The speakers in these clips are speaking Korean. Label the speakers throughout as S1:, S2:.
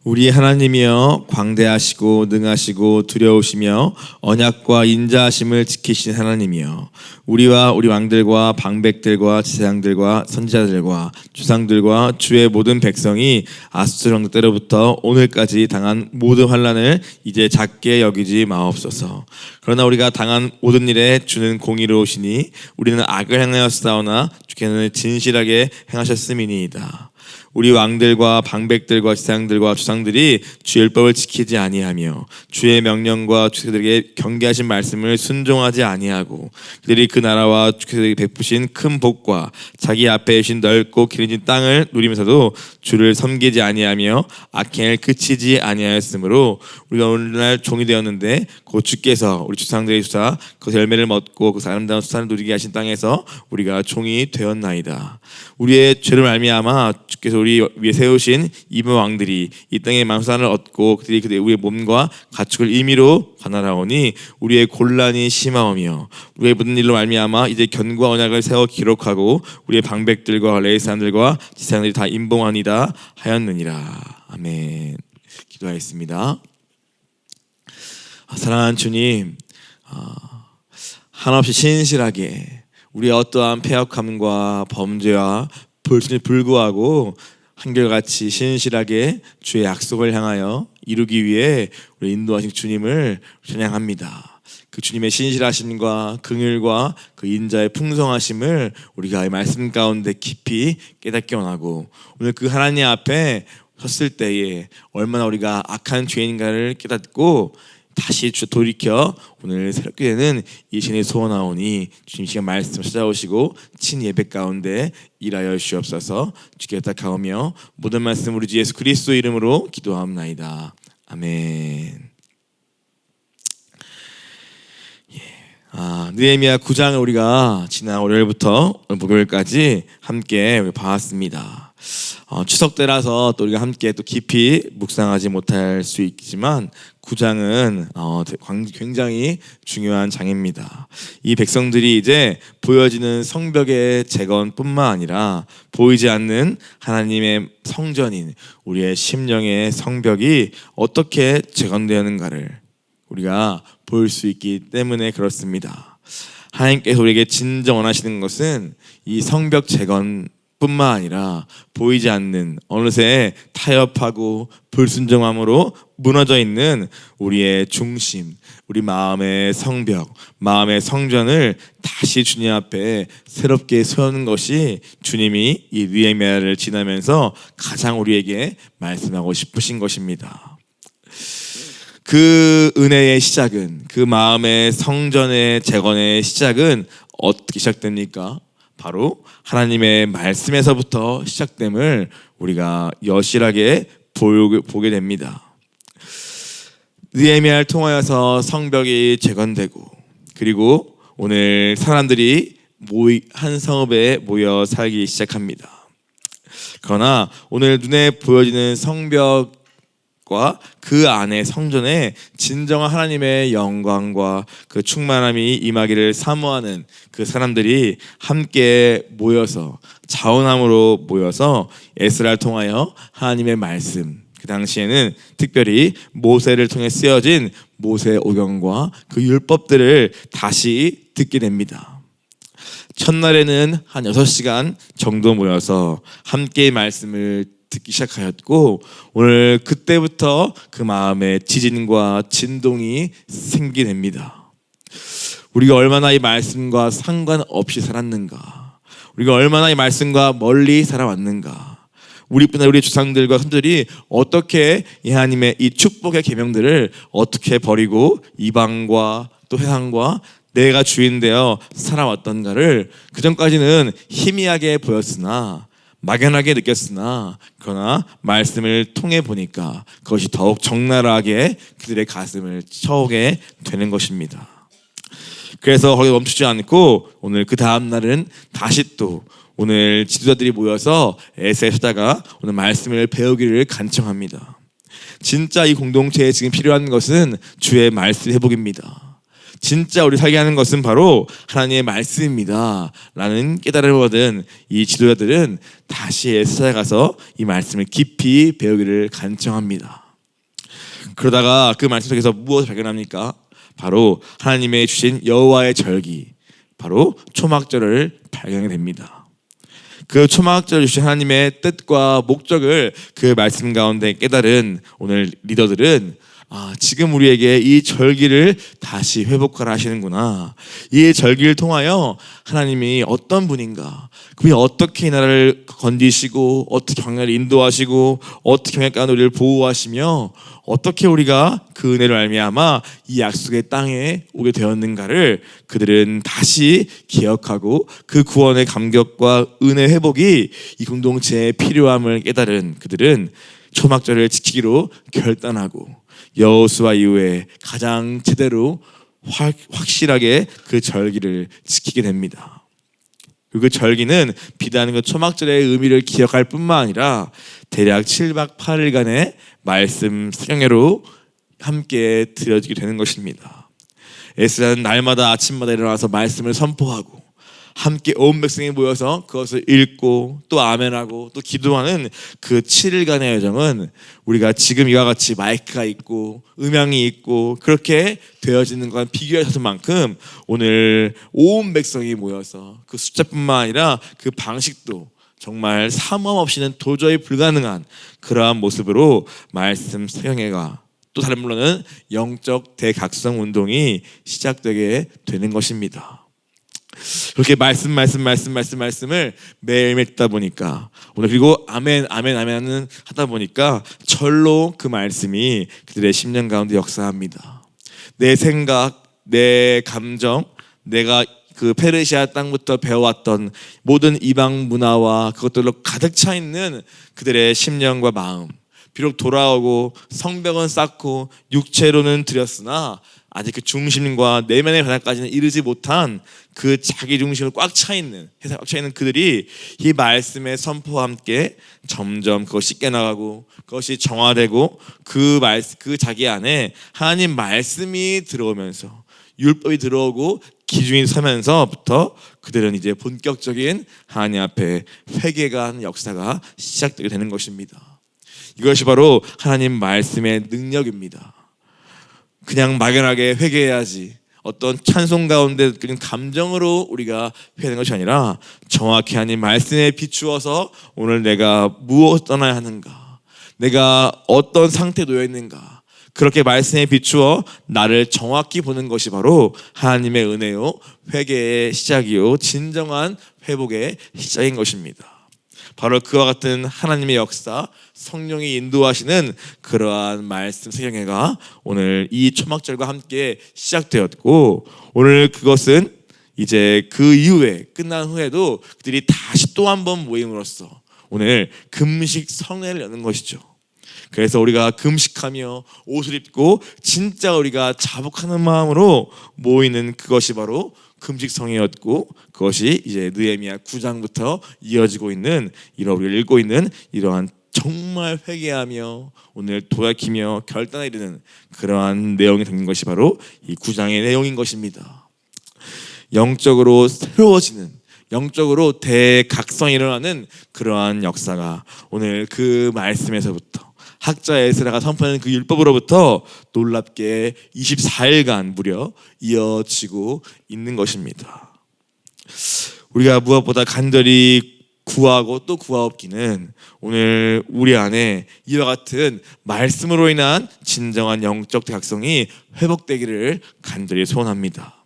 S1: 우리 하나님이여 광대하시고 능하시고 두려우시며 언약과 인자하심을 지키신 하나님이여 우리와 우리 왕들과 방백들과 제사장들과 선지자들과 주상들과 주의 모든 백성이 아수르 왕 때로부터 오늘까지 당한 모든 환난을 이제 작게 여기지 마옵소서. 그러나 우리가 당한 모든 일에 주는 공의로우시니 우리는 악을 행하였사오나 주께는 진실하게 행하셨음이니이다. 우리 왕들과 방백들과 제사장들과 주상들이 주의 율법을 지키지 아니하며 주의 명령과 주께들에게 경계하신 말씀을 순종하지 아니하고 그들이 그 나라와 주께들에게 베푸신 큰 복과 자기 앞에 계신 넓고 기름진 땅을 누리면서도 주를 섬기지 아니하며 악행을 그치지 아니하였으므로 우리가 오늘날 종이 되었는데 곧 주께서 우리 주상들의 주사 그 열매를 먹고 그 아름다운 수산을 누리게 하신 땅에서 우리가 종이 되었나이다. 우리의 죄를 말미암아 주께서 우리 위에 세우신 이방 왕들이 이 땅의 만수산을 얻고 그들이 우리의 몸과 가축을 임의로 관할하오니 우리의 곤란이 심하오며 우리의 모든 일로 말미암아 이제 견고한 언약을 세워 기록하고 우리의 방백들과 레위 사람들과 지사장들이 다 임봉하니이다 하였느니라. 아멘. 기도하겠습니다. 사랑하는 주님, 한없이 신실하게 우리의 어떠한 패역함과 범죄와 불순에 불구하고 한결같이 신실하게 주의 약속을 향하여 이루기 위해 우리 인도하신 주님을 찬양합니다. 그 주님의 신실하심과 긍휼과 그 인자의 풍성하심을 우리가 이 말씀 가운데 깊이 깨닫게 원하고 오늘 그 하나님 앞에 섰을 때에 얼마나 우리가 악한 죄인가를 깨닫고 다시 돌이켜 오늘 새롭게 되는 이 신의 소원하오니 주님 시간 말씀 찾아오시고 친 예배 가운데 일하여 주옵소서. 주께 부탁하오며 모든 말씀 우리 주 예수 그리스도 이름으로 기도하옵나이다. 아멘. 느헤미야 9장을 우리가 지난 월요일부터 목요일까지 함께 봐왔습니다. 추석 때라서 또 우리가 함께 또 깊이 묵상하지 못할 수 있지만 9장은 굉장히 중요한 장입니다. 이 백성들이 이제 보여지는 성벽의 재건뿐만 아니라 보이지 않는 하나님의 성전인 우리의 심령의 성벽이 어떻게 재건되었는가를 우리가 볼 수 있기 때문에 그렇습니다. 하나님께서 우리에게 진정 원하시는 것은 이 성벽 재건 뿐만 아니라 보이지 않는 어느새 타협하고 불순종함으로 무너져 있는 우리의 중심, 우리 마음의 성벽, 마음의 성전을 다시 주님 앞에 새롭게 세우는 것이 주님이 이 느헤미야를 지나면서 가장 우리에게 말씀하고 싶으신 것입니다. 그 은혜의 시작은, 그 마음의 성전의 재건의 시작은 어떻게 시작됩니까? 바로 하나님의 말씀에서부터 시작됨을 우리가 여실하게 보게 됩니다. 느헤미야를 통하여서 성벽이 재건되고 그리고 오늘 사람들이 한 성읍에 모여 살기 시작합니다. 그러나 오늘 눈에 보여지는 성벽 그 안에 성전에 진정한 하나님의 영광과 그 충만함이 임하기를 사모하는 그 사람들이 함께 모여서 자원함으로 모여서 에스라를 통하여 하나님의 말씀, 그 당시에는 특별히 모세를 통해 쓰여진 모세 오경과 그 율법들을 다시 듣게 됩니다. 첫날에는 한 6시간 정도 모여서 함께 말씀을 듣기 시작하였고 오늘 그때부터 그 마음에 지진과 진동이 생기게 됩니다. 우리가 얼마나 이 말씀과 상관없이 살았는가, 우리가 얼마나 이 말씀과 멀리 살아왔는가, 우리뿐만 우리 주상들과 선들이 어떻게 이 하나님의 이 축복의 계명들을 어떻게 버리고 이방과 또 회당과 내가 주인되어 살아왔던가를 그전까지는 희미하게 보였으나 막연하게 느꼈으나 그러나 말씀을 통해 보니까 그것이 더욱 적나라하게 그들의 가슴을 채우게 되는 것입니다. 그래서 거기 멈추지 않고 오늘 그 다음 날은 다시 또 오늘 지도자들이 모여서 에스라에 서다가 오늘 말씀을 배우기를 간청합니다. 진짜 이 공동체에 지금 필요한 것은 주의 말씀 회복입니다. 진짜 우리 살게 하는 것은 바로 하나님의 말씀입니다 라는 깨달음을 얻은 이 지도자들은 다시 에스라에 가서 이 말씀을 깊이 배우기를 간청합니다. 그러다가 그 말씀 속에서 무엇을 발견합니까? 바로 하나님의 주신 여호와의 절기, 바로 초막절을 발견하게 됩니다. 그 초막절을 주신 하나님의 뜻과 목적을 그 말씀 가운데 깨달은 오늘 리더들은 지금 우리에게 이 절기를 다시 회복하라 하시는구나. 이 절기를 통하여 하나님이 어떤 분인가, 그분이 어떻게 이 나라를 건지시고 어떻게 광야를 인도하시고 어떻게 광야 가운데 우리를 보호하시며 어떻게 우리가 그 은혜를 말미암아 이 약속의 땅에 오게 되었는가를 그들은 다시 기억하고 그 구원의 감격과 은혜 회복이 이 공동체에 필요함을 깨달은 그들은 초막절을 지키기로 결단하고 여호수아 이후에 가장 제대로 확실하게 그 절기를 지키게 됩니다. 그 절기는 비단 그 초막절의 의미를 기억할 뿐만 아니라 대략 7박 8일간의 말씀 수경회로 함께 드려지게 되는 것입니다. 에스라는 날마다 아침마다 일어나서 말씀을 선포하고 함께 온 백성이 모여서 그것을 읽고 또 아멘하고 또 기도하는 그 7일간의 여정은 우리가 지금 이와 같이 마이크가 있고 음향이 있고 그렇게 되어지는 것과 비교할 수 없을 만큼 오늘 온 백성이 모여서 그 숫자뿐만 아니라 그 방식도 정말 사모함 없이는 도저히 불가능한 그러한 모습으로 말씀 수경회가 또 다른 말로는 영적 대각성 운동이 시작되게 되는 것입니다. 그렇게 말씀을 매일매일 듣다 보니까 오늘 그리고 아멘 하다 보니까 절로 그 말씀이 그들의 심령 가운데 역사합니다. 내 생각, 내 감정, 내가 그 페르시아 땅부터 배워왔던 모든 이방 문화와 그것들로 가득 차 있는 그들의 심령과 마음, 비록 돌아오고 성벽은 쌓고 육체로는 드렸으나 아직 그 중심과 내면의 바닥까지는 이르지 못한 그 자기 중심으로 꽉 차 있는 그들이 이 말씀의 선포와 함께 점점 그것이 깨나가고 그것이 정화되고 그 자기 안에 하나님 말씀이 들어오면서 율법이 들어오고 기준이 서면서부터 그들은 이제 본격적인 하나님 앞에 회개가 하는 역사가 시작되게 되는 것입니다. 이것이 바로 하나님 말씀의 능력입니다. 그냥 막연하게 회개해야지 어떤 찬송 가운데 그냥 감정으로 우리가 회개하는 것이 아니라 정확히 하나님 말씀에 비추어서 오늘 내가 무엇을 떠나야 하는가, 내가 어떤 상태에 놓여 있는가, 그렇게 말씀에 비추어 나를 정확히 보는 것이 바로 하나님의 은혜요 회개의 시작이요 진정한 회복의 시작인 것입니다. 바로 그와 같은 하나님의 역사, 성령이 인도하시는 그러한 말씀 수경회가 오늘 이 초막절과 함께 시작되었고, 오늘 그것은 이제 그 이후에 끝난 후에도 그들이 다시 또 한 번 모임으로써 오늘 금식 성회를 여는 것이죠. 그래서 우리가 금식하며 옷을 입고 진짜 우리가 자복하는 마음으로 모이는 그것이 바로 금식성회였고, 그것이 이제 느헤미야 9장부터 이어지고 있는 우리가 읽고 있는 이러한 정말 회개하며 오늘 돌이키며 결단에 이르는 그러한 내용이 담긴 것이 바로 이 9장의 내용인 것입니다. 영적으로 새로워지는, 영적으로 대각성이 일어나는 그러한 역사가 오늘 그 말씀에서부터 학자 에스라가 선포하는 그 율법으로부터 놀랍게 24일간 무려 이어지고 있는 것입니다. 우리가 무엇보다 간절히 구하고 또 구하옵기는 오늘 우리 안에 이와 같은 말씀으로 인한 진정한 영적 대각성이 회복되기를 간절히 소원합니다.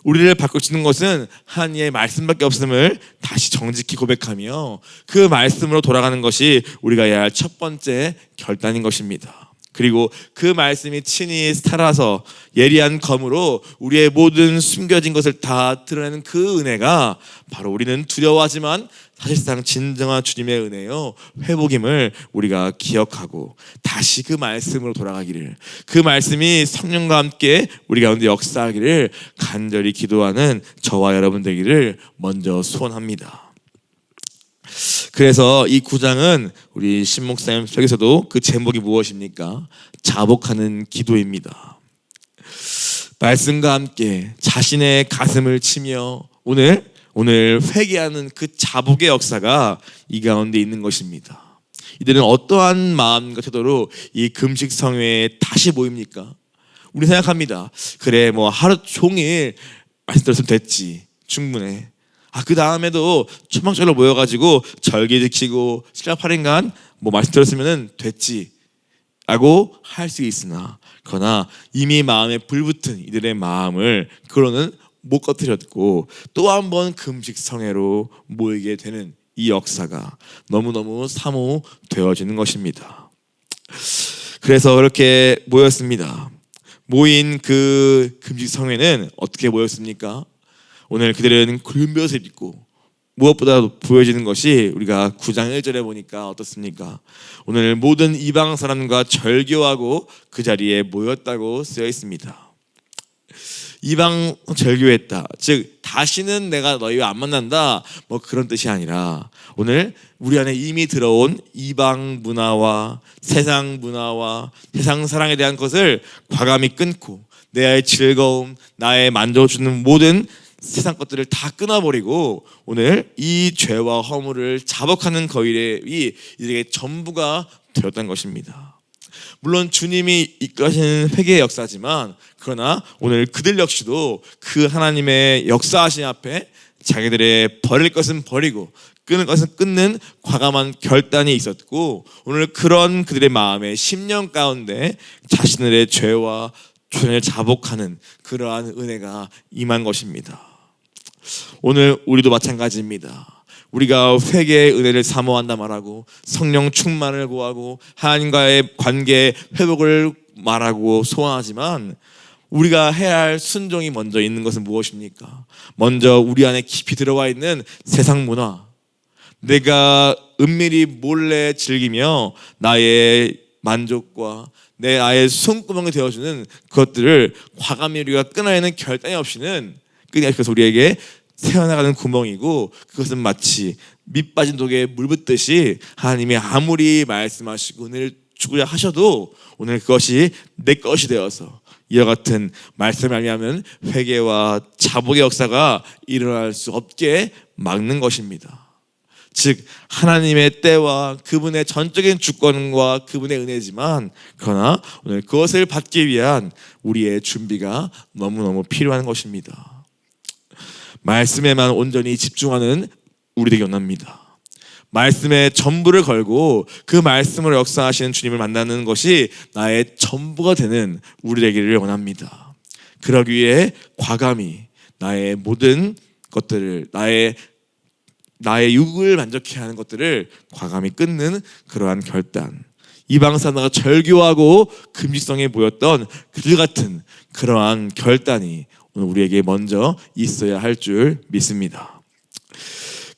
S1: 우리를 바꿔주는 것은 하나님의 말씀밖에 없음을 다시 정직히 고백하며 그 말씀으로 돌아가는 것이 우리가 해야 할 첫 번째 결단인 것입니다. 그리고 그 말씀이 친히 살아서 예리한 검으로 우리의 모든 숨겨진 것을 다 드러내는 그 은혜가 바로 우리는 두려워하지만 사실상 진정한 주님의 은혜요 회복임을 우리가 기억하고 다시 그 말씀으로 돌아가기를, 그 말씀이 성령과 함께 우리 가운데 역사하기를 간절히 기도하는 저와 여러분 되기를 먼저 소원합니다. 그래서 이 9장은 우리 신목사님 속에서도 그 제목이 무엇입니까? 자복하는 기도입니다. 말씀과 함께 자신의 가슴을 치며 오늘 회개하는 그 자복의 역사가 이 가운데 있는 것입니다. 이들은 어떠한 마음과 태도로 이 금식 성회에 다시 모입니까? 우리 생각합니다. 그래, 뭐 하루 종일 말씀 들었으면 됐지, 충분해. 그 다음에도 초막절로 모여가지고 절기 지키고 신라 8일간 뭐 말씀 들었으면 됐지 라고 할 수 있으나, 그러나 이미 마음에 불붙은 이들의 마음을 그로는 못 꺼뜨렸고 또 한 번 금식 성회로 모이게 되는 이 역사가 너무너무 사모되어지는 것입니다. 그래서 그렇게 모였습니다. 모인 그 금식 성회는 어떻게 모였습니까? 오늘 그들은 굵은 벼슬 입고, 무엇보다 보여지는 것이 우리가 9장 1절에 보니까 어떻습니까? 오늘 모든 이방 사람과 절교하고 그 자리에 모였다고 쓰여 있습니다. 이방 절교했다, 즉 다시는 내가 너희와 안 만난다, 뭐 그런 뜻이 아니라 오늘 우리 안에 이미 들어온 이방 문화와 세상 문화와 세상 사랑에 대한 것을 과감히 끊고 내 즐거움, 나의 만족을 주는 모든 세상 것들을 다 끊어버리고 오늘 이 죄와 허물을 자복하는 거일이 이들에게 전부가 되었던 것입니다. 물론 주님이 이끄시는 회개의 역사지만, 그러나 오늘 그들 역시도 그 하나님의 역사하신 앞에 자기들의 버릴 것은 버리고 끊을 것은 끊는 과감한 결단이 있었고, 오늘 그런 그들의 마음의 심령 가운데 자신들의 죄와 죄를 자복하는 그러한 은혜가 임한 것입니다. 오늘 우리도 마찬가지입니다. 우리가 회개의 은혜를 사모한다 말하고 성령 충만을 구하고 하나님과의 관계 회복을 말하고 소원하지만, 우리가 해야 할 순종이 먼저 있는 것은 무엇입니까? 먼저 우리 안에 깊이 들어와 있는 세상 문화, 내가 은밀히 몰래 즐기며 나의 만족과 내 아의 손구멍이 되어주는 그것들을 과감히 우리가 끊어내는 결단이 없이는, 그래서 우리에게 새어나가는 구멍이고, 그것은 마치 밑 빠진 독에 물 붓듯이 하나님이 아무리 말씀하시고 은혜를 주고자 하셔도 오늘 그것이 내 것이 되어서 이와 같은 말씀을 알면 회개와 자복의 역사가 일어날 수 없게 막는 것입니다. 즉 하나님의 때와 그분의 전적인 주권과 그분의 은혜지만, 그러나 오늘 그것을 받기 위한 우리의 준비가 너무너무 필요한 것입니다. 말씀에만 온전히 집중하는 우리에게 원합니다. 말씀에 전부를 걸고 그 말씀으로 역사하시는 주님을 만나는 것이 나의 전부가 되는 우리 되기를 원합니다. 그러기 위해 과감히 나의 모든 것들을, 나의 육을 만족해 하는 것들을 과감히 끊는 그러한 결단, 이방 사람과 절교하고 금식성에 모였던 그들 같은 그러한 결단이 오늘 우리에게 먼저 있어야 할 줄 믿습니다.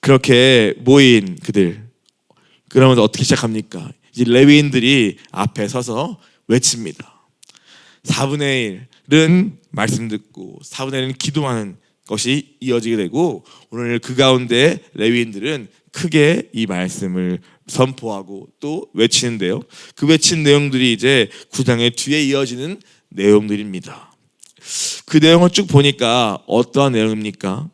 S1: 그렇게 모인 그들, 그러면 어떻게 시작합니까? 이제 레위인들이 앞에 서서 외칩니다. 4분의 1은 말씀 듣고 4분의 1은 기도하는 것이 이어지게 되고, 오늘 그 가운데 레위인들은 크게 이 말씀을 선포하고 또 외치는데요, 그 외친 내용들이 이제 9장의 뒤에 이어지는 내용들입니다. 그 내용을 쭉 보니까 어떠한 내용입니까?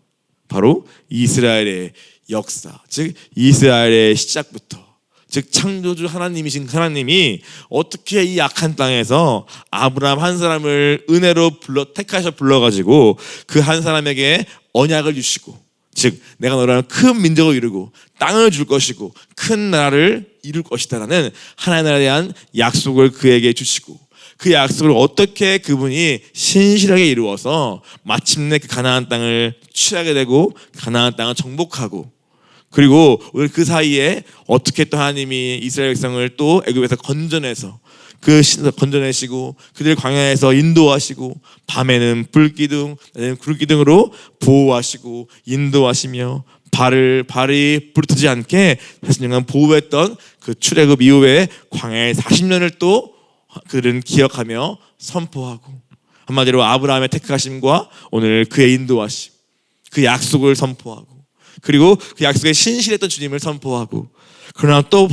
S1: 바로 이스라엘의 역사, 즉 이스라엘의 시작부터, 즉 창조주 하나님이신 하나님이 어떻게 이 약한 땅에서 아브라함 한 사람을 은혜로 택하셔 불러가지고 그 한 사람에게 언약을 주시고, 즉 내가 너라는 큰 민족을 이루고 땅을 줄 것이고 큰 나라를 이룰 것이다라는 하나님 나라에 대한 약속을 그에게 주시고, 그 약속을 어떻게 그분이 신실하게 이루어서 마침내 그 가나안 땅을 취하게 되고 가나안 땅을 정복하고, 그리고 오늘 그 사이에 어떻게 또 하나님이 이스라엘 백성을 또 애굽에서 건져내서 건져내시고 그들 광야에서 인도하시고, 밤에는 불기둥, 낮에는 구름기둥으로 보호하시고 인도하시며 발이 부르트지 않게 40년간 보호했던 그 출애굽 이후에 광야의 40년을 또 그들은 기억하며 선포하고, 한마디로 아브라함의 택하심과 오늘 그의 인도하심, 그 약속을 선포하고, 그리고 그 약속에 신실했던 주님을 선포하고, 그러나 또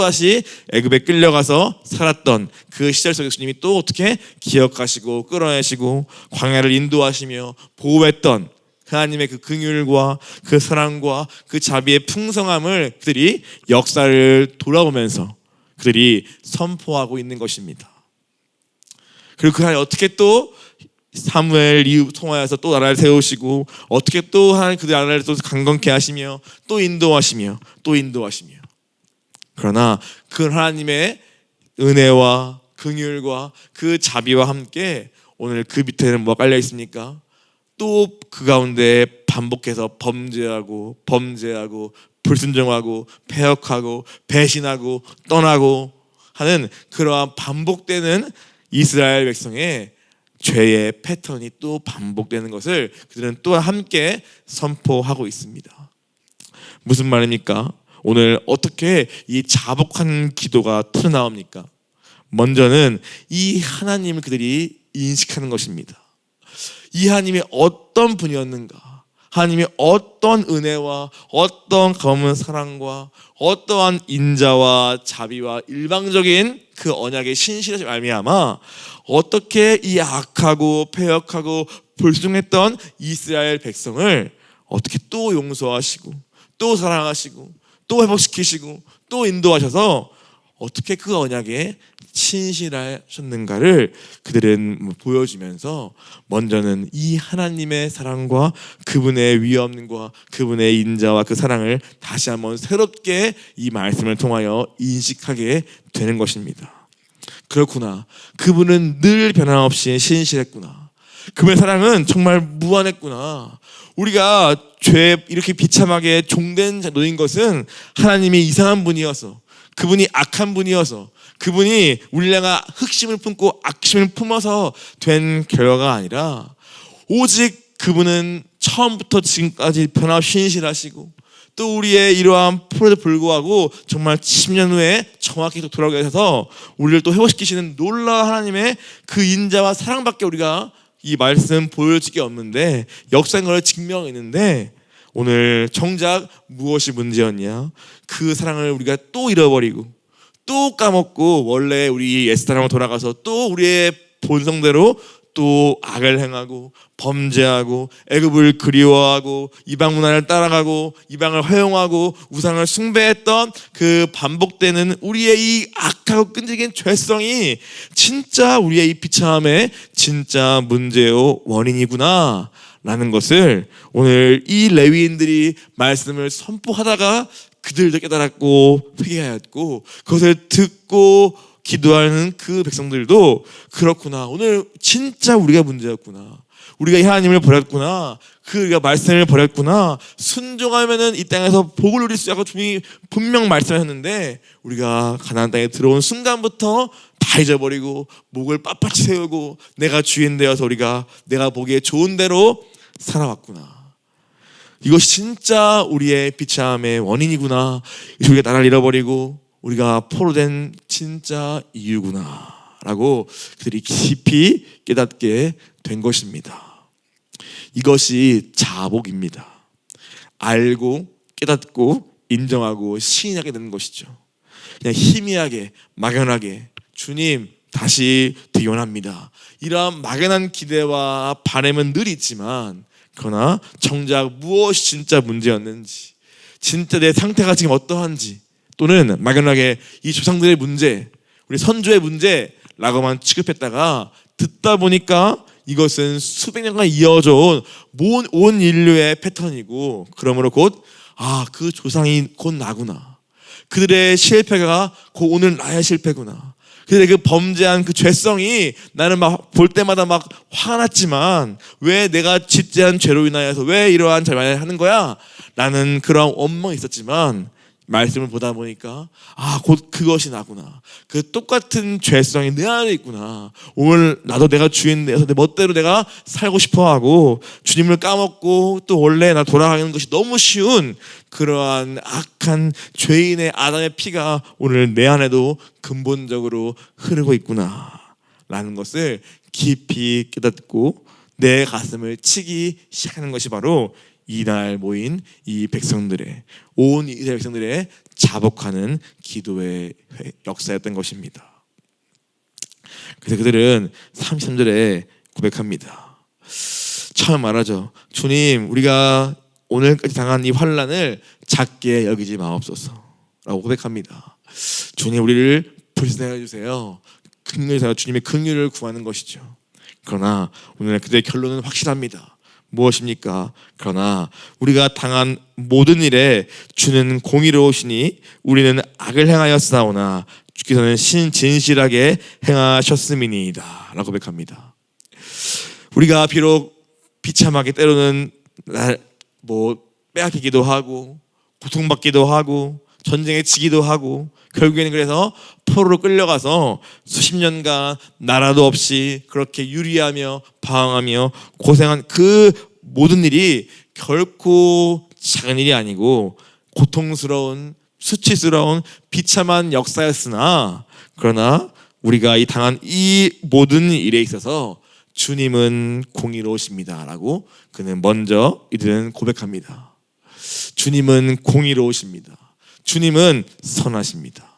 S1: 다시 애굽에 끌려가서 살았던 그 시절 속에 주님이 또 어떻게 기억하시고 끌어내시고 광야를 인도하시며 보호했던 하나님의 그 긍휼과 그 사랑과 그 자비의 풍성함을 그들이 역사를 돌아보면서 그들이 선포하고 있는 것입니다. 그리고 그 하나님 어떻게 또 사무엘 이후 통하여서 또 나라를 세우시고 어떻게 또 하나님 그 나라를 또 강건케 하시며 또 인도하시며 그러나 그 하나님의 은혜와 긍휼과 그 자비와 함께 오늘 그 밑에는 뭐가 깔려 있습니까? 또 그 가운데 반복해서 범죄하고 불순종하고 패역하고 배신하고 떠나고 하는 그러한 반복되는 이스라엘 백성의 죄의 패턴이 또 반복되는 것을 그들은 또 함께 선포하고 있습니다. 무슨 말입니까? 오늘 어떻게 이 자복한 기도가 터져나옵니까? 먼저는 이 하나님을 그들이 인식하는 것입니다. 이 하나님이 어떤 분이었는가, 하나님이 어떤 은혜와 어떤 검은 사랑과 어떠한 인자와 자비와 일방적인 그 언약의 신실하심 말미암아 어떻게 이 악하고 패역하고 불순종했던 이스라엘 백성을 어떻게 또 용서하시고 또 사랑하시고 또 회복시키시고 또 인도하셔서 어떻게 그 언약에 신실하셨는가를 그들은 보여주면서 먼저는 이 하나님의 사랑과 그분의 위엄과 그분의 인자와 그 사랑을 다시 한번 새롭게 이 말씀을 통하여 인식하게 되는 것입니다. 그렇구나. 그분은 늘 변함없이 신실했구나. 그분의 사랑은 정말 무한했구나. 우리가 죄에 이렇게 비참하게 종된 노인 것은 하나님이 이상한 분이어서, 그분이 악한 분이어서, 그분이 우리가 흑심을 품고 악심을 품어서 된 결과가 아니라 오직 그분은 처음부터 지금까지 변함없이 신실하시고 또 우리의 이러한 프로에도 불구하고 정말 10년 후에 정확히 돌아오게 하셔서 우리를 또 회복시키시는 놀라운 하나님의 그 인자와 사랑밖에 우리가 이 말씀 보여줄 게 없는데, 역사인 걸 증명하고 있는데, 오늘 정작 무엇이 문제였냐? 그 사랑을 우리가 또 잃어버리고 또 까먹고 원래 우리 옛사람으로 돌아가서 또 우리의 본성대로 또 악을 행하고 범죄하고 애굽을 그리워하고 이방 문화를 따라가고 이방을 허용하고 우상을 숭배했던 그 반복되는 우리의 이 악하고 끈질긴 죄성이 진짜 우리의 이 비참함의 진짜 문제요 원인이구나 라는 것을 오늘 이 레위인들이 말씀을 선포하다가 그들도 깨달았고 회개하였고 그것을 듣고 기도하는 그 백성들도 그렇구나, 오늘 진짜 우리가 문제였구나, 우리가 이 하나님을 버렸구나, 우리가 말씀을 버렸구나, 순종하면은 이 땅에서 복을 누릴 수 있다고 주님이 분명 말씀하셨는데 우리가 가나안 땅에 들어온 순간부터 다 잊어버리고 목을 빳빳이 세우고 내가 주인 되어서 내가 보기에 좋은 대로 살아왔구나. 이것이 진짜 우리의 비참함의 원인이구나. 우리가 나라를 잃어버리고 우리가 포로된 진짜 이유구나 라고 그들이 깊이 깨닫게 된 것입니다. 이것이 자복입니다. 알고 깨닫고 인정하고 시인하게 되는 것이죠. 그냥 희미하게 막연하게 주님 다시 되기 원합니다, 이러한 막연한 기대와 바람은 늘 있지만, 그러나 정작 무엇이 진짜 문제였는지, 진짜 내 상태가 지금 어떠한지, 또는 막연하게 이 조상들의 문제, 우리 선조의 문제라고만 취급했다가 듣다 보니까 이것은 수백 년간 이어져 온 인류의 패턴이고, 그러므로 곧 그 조상이 곧 나구나, 그들의 실패가 곧 오늘 나의 실패구나, 그들의 그 범죄한 그 죄성이 나는 막 볼 때마다 막 화가 났지만 왜 내가 짓지 않은 죄로 인하여서 왜 이러한 잘못을 하는 거야? 라는 그런 원망이 있었지만 말씀을 보다 보니까 곧 그것이 나구나, 그 똑같은 죄성이 내 안에 있구나, 오늘 나도 내가 주인 되어서 내 멋대로 내가 살고 싶어하고 주님을 까먹고 또 원래 나 돌아가는 것이 너무 쉬운 그러한 악한 죄인의 아담의 피가 오늘 내 안에도 근본적으로 흐르고 있구나 라는 것을 깊이 깨닫고 내 가슴을 치기 시작하는 것이 바로 이날 모인 이 백성들의, 온 이스라엘 백성들의 자복하는 기도의 역사였던 것입니다. 그래서 그들은 33절에 고백합니다. 처음 말하죠. 주님, 우리가 오늘까지 당한 이 환난을 작게 여기지 마옵소서 라고 고백합니다. 주님, 우리를 불쌍히 해주세요. 긍휼해서 주님의 긍휼을 구하는 것이죠. 그러나 오늘 그들의 결론은 확실합니다. 무엇입니까? 그러나 우리가 당한 모든 일에 주는 공의로우시니 우리는 악을 행하였사오나 주께서는 진실하게 행하셨음이니이다 라고 고백합니다. 우리가 비록 비참하게 때로는 빼앗기기도 하고 고통받기도 하고 전쟁에 지기도 하고 결국에는 그래서 포로로 끌려가서 수십 년간 나라도 없이 그렇게 유리하며 방황하며 고생한 그 모든 일이 결코 작은 일이 아니고 고통스러운 수치스러운 비참한 역사였으나, 그러나 우리가 이 당한 이 모든 일에 있어서 주님은 공의로우십니다 라고 그는 먼저 이들은 고백합니다. 주님은 공의로우십니다. 주님은 선하십니다.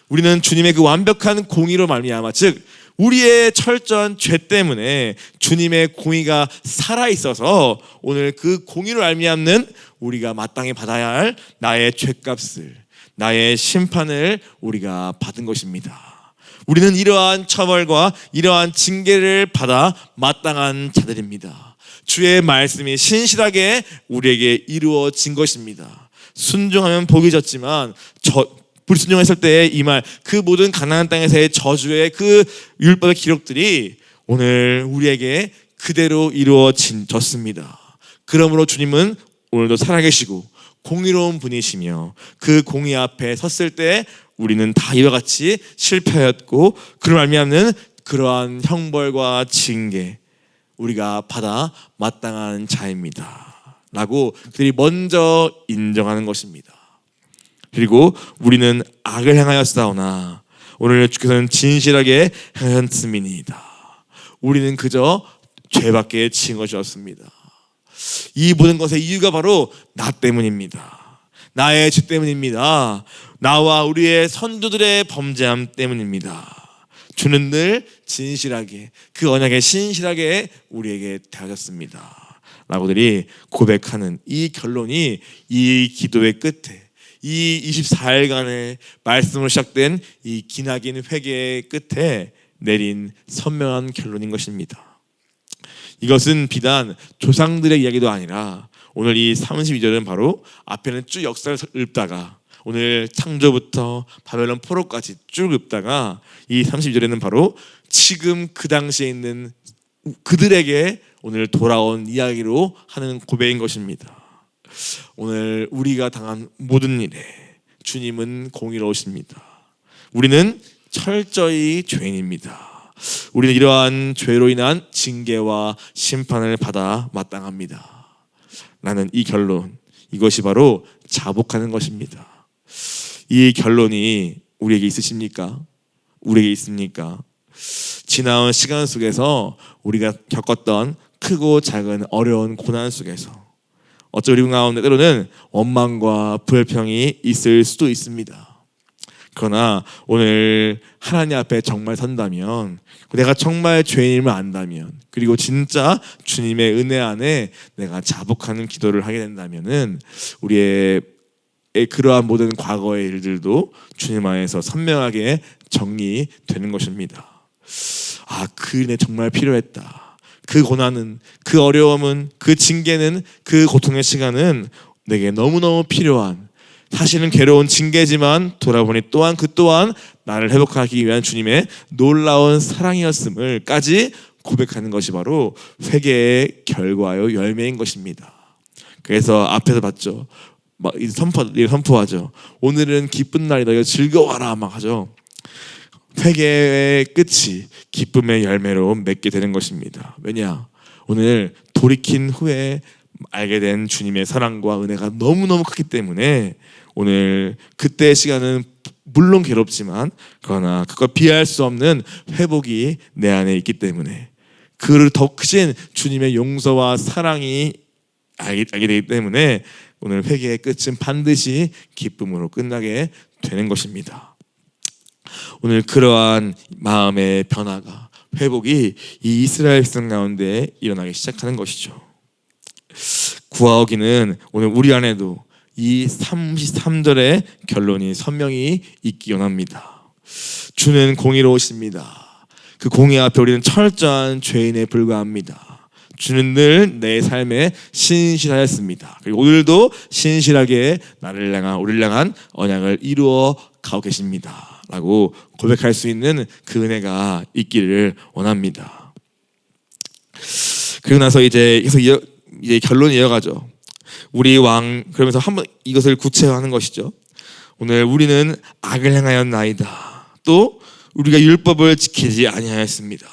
S1: 우리는 주님의 그 완벽한 공의로 말미암아, 즉 우리의 철저한 죄 때문에 주님의 공의가 살아있어서 오늘 그 공의로 말미암는 우리가 마땅히 받아야 할 나의 죄값을, 나의 심판을 우리가 받은 것입니다. 우리는 이러한 처벌과 이러한 징계를 받아 마땅한 자들입니다. 주의 말씀이 신실하게 우리에게 이루어진 것입니다. 순종하면 복이 졌지만 불순종했을 때의 이 말, 그 모든 가나안 땅에서의 저주의 그 율법의 기록들이 오늘 우리에게 그대로 이루어졌습니다. 그러므로 주님은 오늘도 살아계시고 공의로운 분이시며 그 공의 앞에 섰을 때 우리는 다 이와 같이 실패하였고 그로 말미암는 그러한 형벌과 징계 우리가 받아 마땅한 자입니다 라고 그들이 먼저 인정하는 것입니다. 그리고 우리는 악을 행하였사오나 오늘 주께서는 진실하게 행하셨음이니이다. 우리는 그저 죄밖에 지은 것이 없습니다. 이 모든 것의 이유가 바로 나 때문입니다. 나의 죄 때문입니다. 나와 우리의 선조들의 범죄함 때문입니다. 주는 늘 진실하게 그 언약에 신실하게 우리에게 대하셨습니다 라고들이 고백하는 이 결론이 이 기도의 끝에, 이 24일간의 말씀으로 시작된 이 기나긴 회개의 끝에 내린 선명한 결론인 것입니다. 이것은 비단 조상들의 이야기도 아니라 오늘 이 32절은 바로 앞에는 쭉 역사를 읊다가 오늘 창조부터 바벨론 포로까지 쭉 읊다가 이 32절에는 바로 지금 그 당시에 있는 그들에게 오늘 돌아온 이야기로 하는 고백인 것입니다. 오늘 우리가 당한 모든 일에 주님은 공의로우십니다. 우리는 철저히 죄인입니다. 우리는 이러한 죄로 인한 징계와 심판을 받아 마땅합니다 라는 이 결론, 이것이 바로 자복하는 것입니다. 이 결론이 우리에게 있으십니까? 우리에게 있습니까? 지나온 시간 속에서 우리가 겪었던 크고 작은 어려운 고난 속에서 어쩌면 우리 가운데 때로는 원망과 불평이 있을 수도 있습니다. 그러나 오늘 하나님 앞에 정말 선다면, 내가 정말 죄인임을 안다면, 그리고 진짜 주님의 은혜 안에 내가 자복하는 기도를 하게 된다면은 우리의 그러한 모든 과거의 일들도 주님 안에서 선명하게 정리되는 것입니다. 그 은혜 정말 필요했다. 그 고난은, 그 어려움은, 그 징계는, 그 고통의 시간은 내게 너무너무 필요한, 사실은 괴로운 징계지만 돌아보니 또한 그 또한 나를 회복하기 위한 주님의 놀라운 사랑이었음을까지 고백하는 것이 바로 회개의 결과요 열매인 것입니다. 그래서 앞에서 봤죠. 막 선포하죠. 오늘은 기쁜 날이다. 이거 즐거워라 막 하죠. 회개의 끝이 기쁨의 열매로 맺게 되는 것입니다. 왜냐? 오늘 돌이킨 후에 알게 된 주님의 사랑과 은혜가 너무너무 크기 때문에 오늘 그때의 시간은 물론 괴롭지만 그러나 그걸 비할 수 없는 회복이 내 안에 있기 때문에 그 더 크신 주님의 용서와 사랑이 알게 되기 때문에 오늘 회개의 끝은 반드시 기쁨으로 끝나게 되는 것입니다. 오늘 그러한 마음의 변화가, 회복이 이 이스라엘 백성 가운데 일어나기 시작하는 것이죠. 구하기는 오늘 우리 안에도 이 33절의 결론이 선명히 있기 원합니다. 주는 공의로우십니다. 그 공의 앞에 우리는 철저한 죄인에 불과합니다. 주는 늘 내 삶에 신실하였습니다. 그리고 오늘도 신실하게 우리를 향한 언약을 이루어 가고 계십니다 라고 고백할 수 있는 그 은혜가 있기를 원합니다. 그리고 나서 이제 결론이 이어가죠. 우리 왕, 그러면서 한번 이것을 구체화하는 것이죠. 오늘 우리는 악을 행하였나이다. 또 우리가 율법을 지키지 아니하였습니다.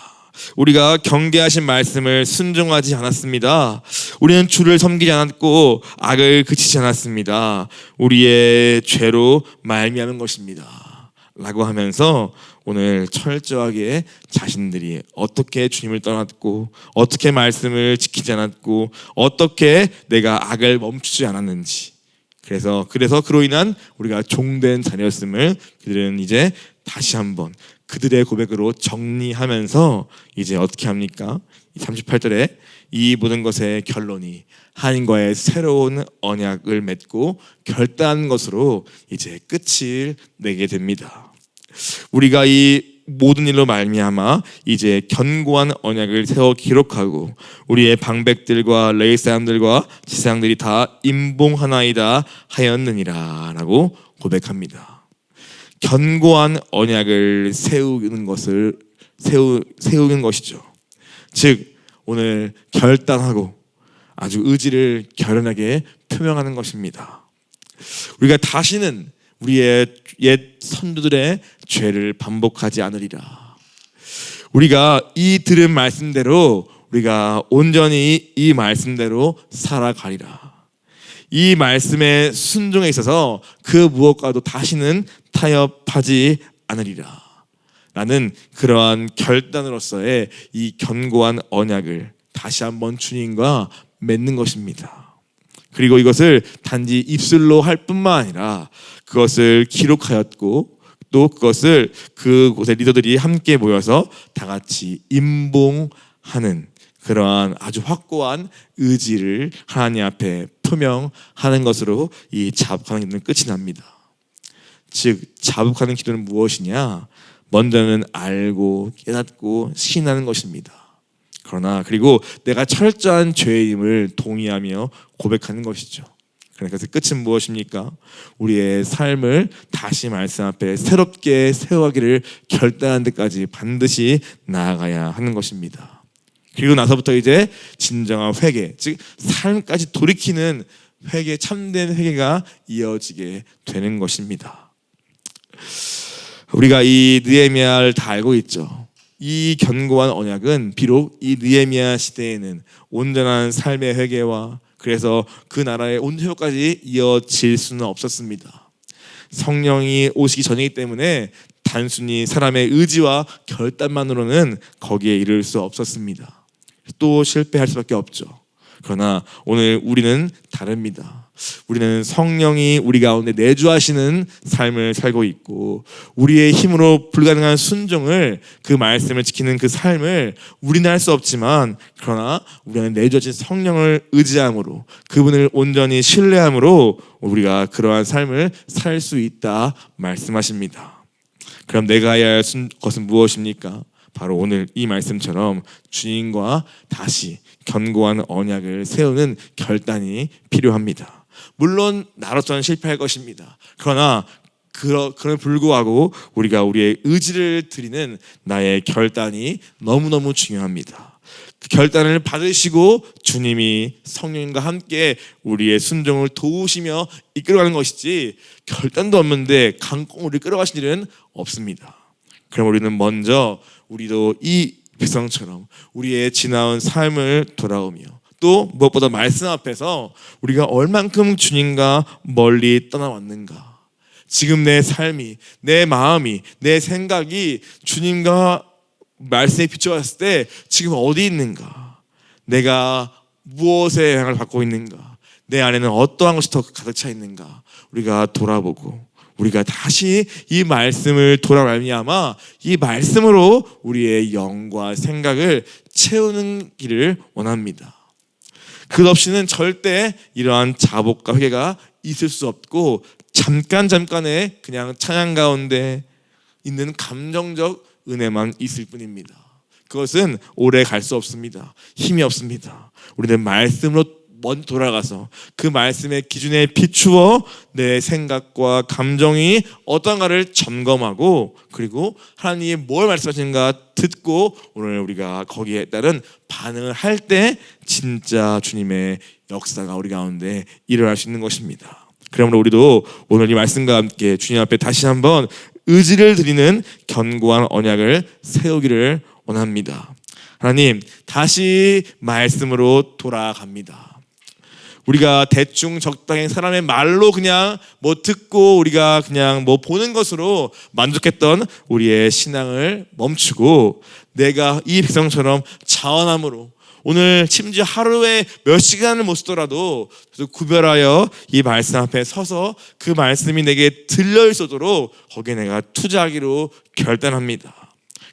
S1: 우리가 경계하신 말씀을 순종하지 않았습니다. 우리는 주를 섬기지 않았고 악을 그치지 않았습니다. 우리의 죄로 말미암은 것입니다 라고 하면서 오늘 철저하게 자신들이 어떻게 주님을 떠났고 어떻게 말씀을 지키지 않았고 어떻게 내가 악을 멈추지 않았는지, 그래서 그로 인한 우리가 종된 자녀였음을 그들은 이제 다시 한번 그들의 고백으로 정리하면서 이제 어떻게 합니까? 38절에 이 모든 것의 결론이 하나님과의 새로운 언약을 맺고 결단한 것으로 이제 끝을 내게 됩니다. 우리가 이 모든 일로 말미암아 이제 견고한 언약을 세워 기록하고 우리의 방백들과 레위 사람들과 지사장들이 다 임봉하나이다 하였느니라 라고 고백합니다. 견고한 언약을 세우는 것이죠. 즉 오늘 결단하고 아주 의지를 결연하게 표명하는 것입니다. 우리가 다시는 우리의 옛 선조들의 죄를 반복하지 않으리라. 우리가 이 들은 말씀대로 우리가 온전히 이 말씀대로 살아가리라. 이 말씀에 순종에 있어서 그 무엇과도 다시는 타협하지 않으리라 라는 그러한 결단으로서의 이 견고한 언약을 다시 한번 주님과 맺는 것입니다. 그리고 이것을 단지 입술로 할 뿐만 아니라 그것을 기록하였고 또 그것을 그곳의 리더들이 함께 모여서 다 같이 임봉하는 그러한 아주 확고한 의지를 하나님 앞에 표명하는 것으로 이 자복하는 기도는 끝이 납니다. 즉 자복하는 기도는 무엇이냐? 먼저는 알고 깨닫고 신하는 것입니다. 그리고 내가 철저한 죄임을 동의하며 고백하는 것이죠. 그래서 끝은 무엇입니까? 우리의 삶을 다시 말씀 앞에 새롭게 세워가기를 결단한 데까지 반드시 나아가야 하는 것입니다. 그리고 나서부터 이제 진정한 회개, 즉 삶까지 돌이키는 회개, 참된 회개가 이어지게 되는 것입니다. 우리가 이 느헤미야를 다 알고 있죠. 이 견고한 언약은 비록 이 느헤미야 시대에는 온전한 삶의 회개와 그래서 그 나라의 온회복까지 이어질 수는 없었습니다. 성령이 오시기 전이기 때문에 단순히 사람의 의지와 결단만으로는 거기에 이를 수 없었습니다. 또 실패할 수밖에 없죠. 그러나 오늘 우리는 다릅니다. 우리는 성령이 우리 가운데 내주하시는 삶을 살고 있고 우리의 힘으로 불가능한 순종을, 그 말씀을 지키는 그 삶을 우리는 할 수 없지만 그러나 우리는 내주하신 성령을 의지함으로 그분을 온전히 신뢰함으로 우리가 그러한 삶을 살 수 있다 말씀하십니다. 그럼 내가 해야 할 것은 무엇입니까? 바로 오늘 이 말씀처럼 주님과 다시 견고한 언약을 세우는 결단이 필요합니다. 물론 나로서는 실패할 것입니다. 그러나 그럼에 불구하고 우리가 우리의 의지를 드리는 나의 결단이 너무너무 중요합니다. 그 결단을 받으시고 주님이 성령님과 함께 우리의 순종을 도우시며 이끌어가는 것이지 결단도 없는데 강공으로 끌어가신 일은 없습니다. 그럼 우리는 먼저 우리도 이 백성처럼 우리의 지나온 삶을 돌아오며 또 무엇보다 말씀 앞에서 우리가 얼만큼 주님과 멀리 떠나왔는가, 지금 내 삶이, 내 마음이, 내 생각이 주님과 말씀에 비춰봤을 때 지금 어디 있는가, 내가 무엇에 영향을 받고 있는가, 내 안에는 어떠한 것이 더 가득 차 있는가 우리가 돌아보고, 우리가 다시 이 말씀을 돌아말미암아 이 말씀으로 우리의 영과 생각을 채우는 길을 원합니다. 끝없이는 절대 이러한 자복과 회개가 있을 수 없고, 잠깐의 그냥 찬양 가운데 있는 감정적 은혜만 있을 뿐입니다. 그것은 오래 갈 수 없습니다. 힘이 없습니다. 우리는 말씀으로 먼저 돌아가서 그 말씀의 기준에 비추어 내 생각과 감정이 어떤가를 점검하고, 그리고 하나님이 뭘 말씀하시는가 듣고 오늘 우리가 거기에 따른 반응을 할 때 진짜 주님의 역사가 우리 가운데 일어날 수 있는 것입니다. 그러므로 우리도 오늘 이 말씀과 함께 주님 앞에 다시 한번 의지를 드리는 견고한 언약을 세우기를 원합니다. 하나님, 다시 말씀으로 돌아갑니다. 우리가 대충 적당히 사람의 말로 그냥 뭐 듣고 우리가 그냥 뭐 보는 것으로 만족했던 우리의 신앙을 멈추고, 내가 이 백성처럼 자원함으로 오늘 심지어 하루에 몇 시간을 못 쓰더라도 구별하여 이 말씀 앞에 서서 그 말씀이 내게 들려 있어도록 거기에 내가 투자하기로 결단합니다.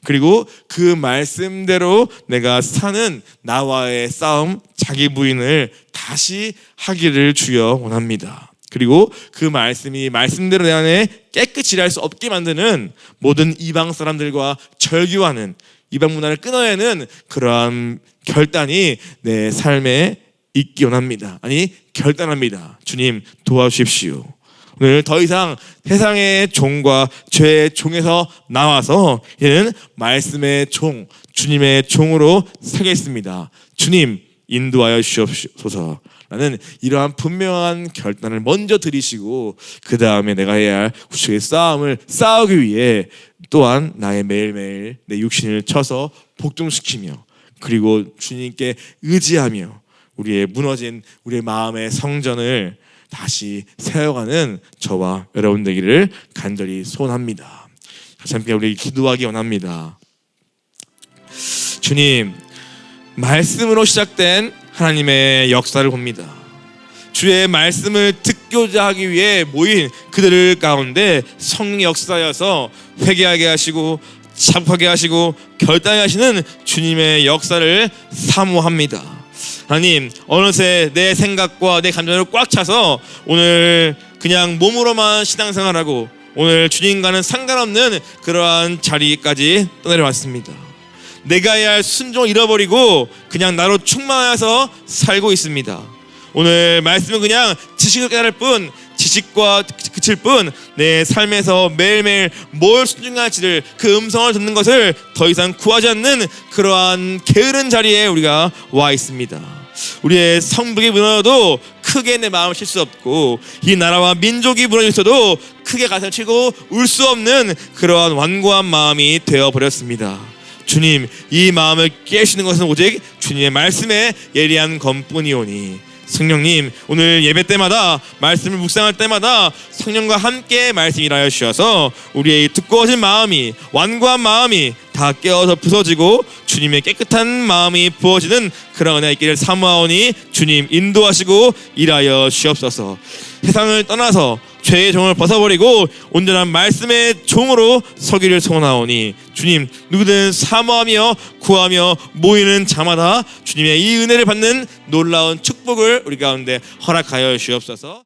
S1: 그리고 그 말씀대로 내가 사는 나와의 싸움, 자기 부인을 다시 하기를 주여 원합니다. 그리고 그 말씀이 말씀대로 내 안에 깨끗이 일할 수 없게 만드는 모든 이방 사람들과 절교하는, 이방 문화를 끊어내는 그러한 결단이 내 삶에 있기 원합니다. 아니, 결단합니다. 주님, 도와주십시오. 오늘 더 이상 세상의 종과 죄의 종에서 나와서 이제는 말씀의 종, 주님의 종으로 살겠습니다. 주님, 인도하여 주시옵소서. 라는 이러한 분명한 결단을 먼저 드리시고, 그 다음에 내가 해야 할 구속의 싸움을 싸우기 위해 또한 나의 매일매일 내 육신을 쳐서 복종시키며, 그리고 주님께 의지하며 우리의 무너진 우리의 마음의 성전을 다시 세워가는 저와 여러분 되기를 간절히 소원합니다. 다시 함께 우리 기도하기 원합니다. 주님, 말씀으로 시작된 하나님의 역사를 봅니다. 주의 말씀을 듣고자 하기 위해 모인 그들 가운데 성령의 역사여서 회개하게 하시고 자복하게 하시고 결단하게 하시는 주님의 역사를 사모합니다. 하나님, 어느새 내 생각과 내 감정을 꽉 차서 오늘 그냥 몸으로만 신앙생활하고 오늘 주님과는 상관없는 그러한 자리까지 떠내려왔습니다. 내가 해야 할 순종을 잃어버리고 그냥 나로 충만해서 살고 있습니다. 오늘 말씀은 그냥 지식을 깨달을 뿐, 지식과 그칠 뿐, 내 삶에서 매일매일 뭘 순종할지를 그 음성을 듣는 것을 더 이상 구하지 않는 그러한 게으른 자리에 우리가 와 있습니다. 우리의 성벽이 무너져도 크게 내 마음을 칠 수 없고, 이 나라와 민족이 무너져 있어도 크게 가슴을 치고 울 수 없는 그러한 완고한 마음이 되어버렸습니다. 주님, 이 마음을 깨시는 것은 오직 주님의 말씀에 예리한 검뿐이오니, 성령님, 오늘 예배 때마다 말씀을 묵상할 때마다 성령과 함께 말씀 일하여 주셔서 우리의 두꺼워진 마음이, 완고한 마음이 다 깨어서 부서지고 주님의 깨끗한 마음이 부어지는 그런 은혜가 있기를 사모하오니, 주님 인도하시고 일하여 주옵소서. 세상을 떠나서 죄의 종을 벗어버리고 온전한 말씀의 종으로 서기를 소원하오니, 주님, 누구든 사모하며 구하며 모이는 자마다 주님의 이 은혜를 받는 놀라운 축복을 우리 가운데 허락하여 주옵소서.